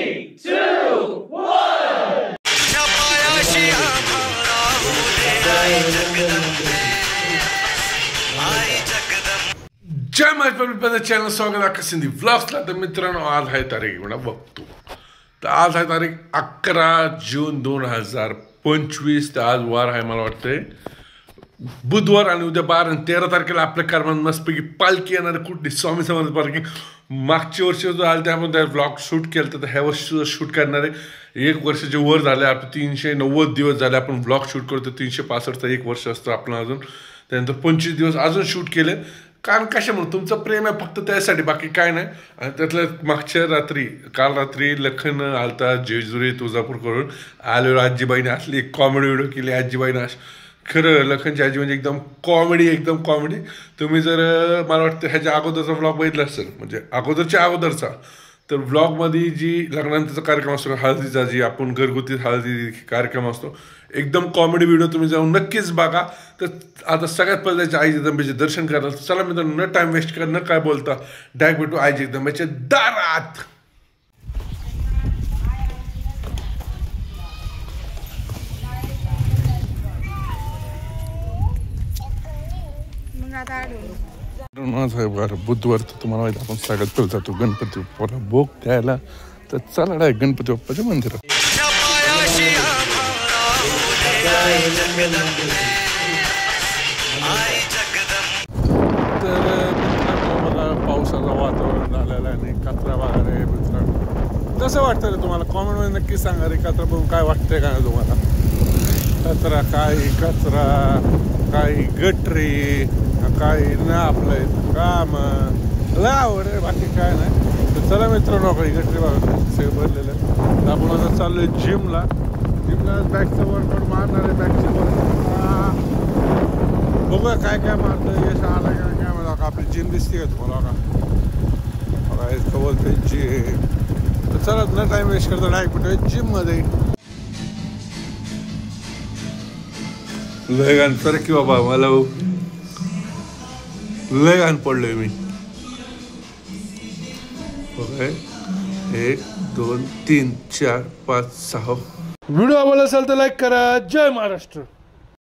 3, 2, 1. जय Maharashtra channel स्वागत आहे सिंधी व्लॉग्सला। तर मित्रांनो, आज आहे तारीख म्हणा बघतो, तर आज आहे तारीख 11 जून 2025। तर आज वार आहे, मला वाटतंय बुधवार, आणि उद्या 12 आणि 13 तारखेला आपल्या कारमध्ये मस्तपैकी पालखी येणार आहे कुठली स्वामी समर्थ पालखी। मागच्या वर्षी जो आलं त्यामध्ये ब्लॉग शूट केलं, तर ह्या वर्षी सुद्धा शूट करणार आहे। 1 वर्षाचे वर झाले, आपण 390 दिवस झाले आपण ब्लॉग शूट करतो। 365चा 1 वर्ष असतं आपलं अजून, त्यानंतर 25 दिवस अजून शूट केले। कारण कशामुळे तुमचं प्रेम आहे फक्त त्यासाठी, बाकी काय नाही। आणि त्यातलं मागच्या रात्री, काल रात्री लखन आलता जेजुरी तुळजापूर करून आल्यावर आजीबाईने असली एक कॉमेडी व्हिडिओ केली। आजीबाईने खरं लखनची आजी म्हणजे एकदम कॉमेडी। तुम्ही जर मला वाटतं ह्याच्या अगोदरचा व्लॉग बघितला असेल, म्हणजे अगोदरचा, तर व्लॉगमध्ये जी लग्नानंतरचा कार्यक्रम असतो, हळदीचा, जी आपण घरगुती हळदी कार्यक्रम असतो, एकदम कॉमेडी व्हिडिओ तुम्ही जाऊन नक्कीच बघा। तर आता सगळ्यात पहिले त्याच्या आई जगदंबेचे दर्शन कराल। चला मित्रांनो, न टाइम वेस्ट कर, न काय बोलता डायरेक्ट भेटू आई जगदंबेच्या दारात। बुधवार, तर तुम्हाला माहिती आपण सगळ्यात पहिले जातो गणपती बाप्पाला भोग द्यायला। तर चला डायरेक्ट गणपती बाप्पाच्या मंदिरात। तर मित्रांनो, मला पावसाचं वातावरण झालेलं आहे आणि कचरा वगैरे मित्रांनो कसं वाटतं रे तुम्हाला? कॉमेंटमध्ये नक्की सांगा रे, कचरा बघून काय वाटतंय का तुम्हाला? कचरा, काही गटरी, काही ना आपलं काम लाव रे, बाकी काय नाही। तर चला मित्रांनो, काही गटरी बघा सगळे भरलेलं आहे। तर आपण आता चाललोय जिमला बॅकचं वर्कआउट मारणार आहे। बॅकचं वर्कआउट बघूया काय मारतं, यश आला काय म्हणा का आपली जिम दिसते का तुम्हाला? बघा इतकं बोलते जिम। तर चला न टाइम वेस्ट करतो, डायरेक्ट भेटूया जिममध्ये। लय गाण सर की बाबा, मला लय गाण पडलोय मी। ओके, 1 2 3 4 5 6। व्हिडिओ आवडला असेल तर लाईक करा। जय महाराष्ट्र।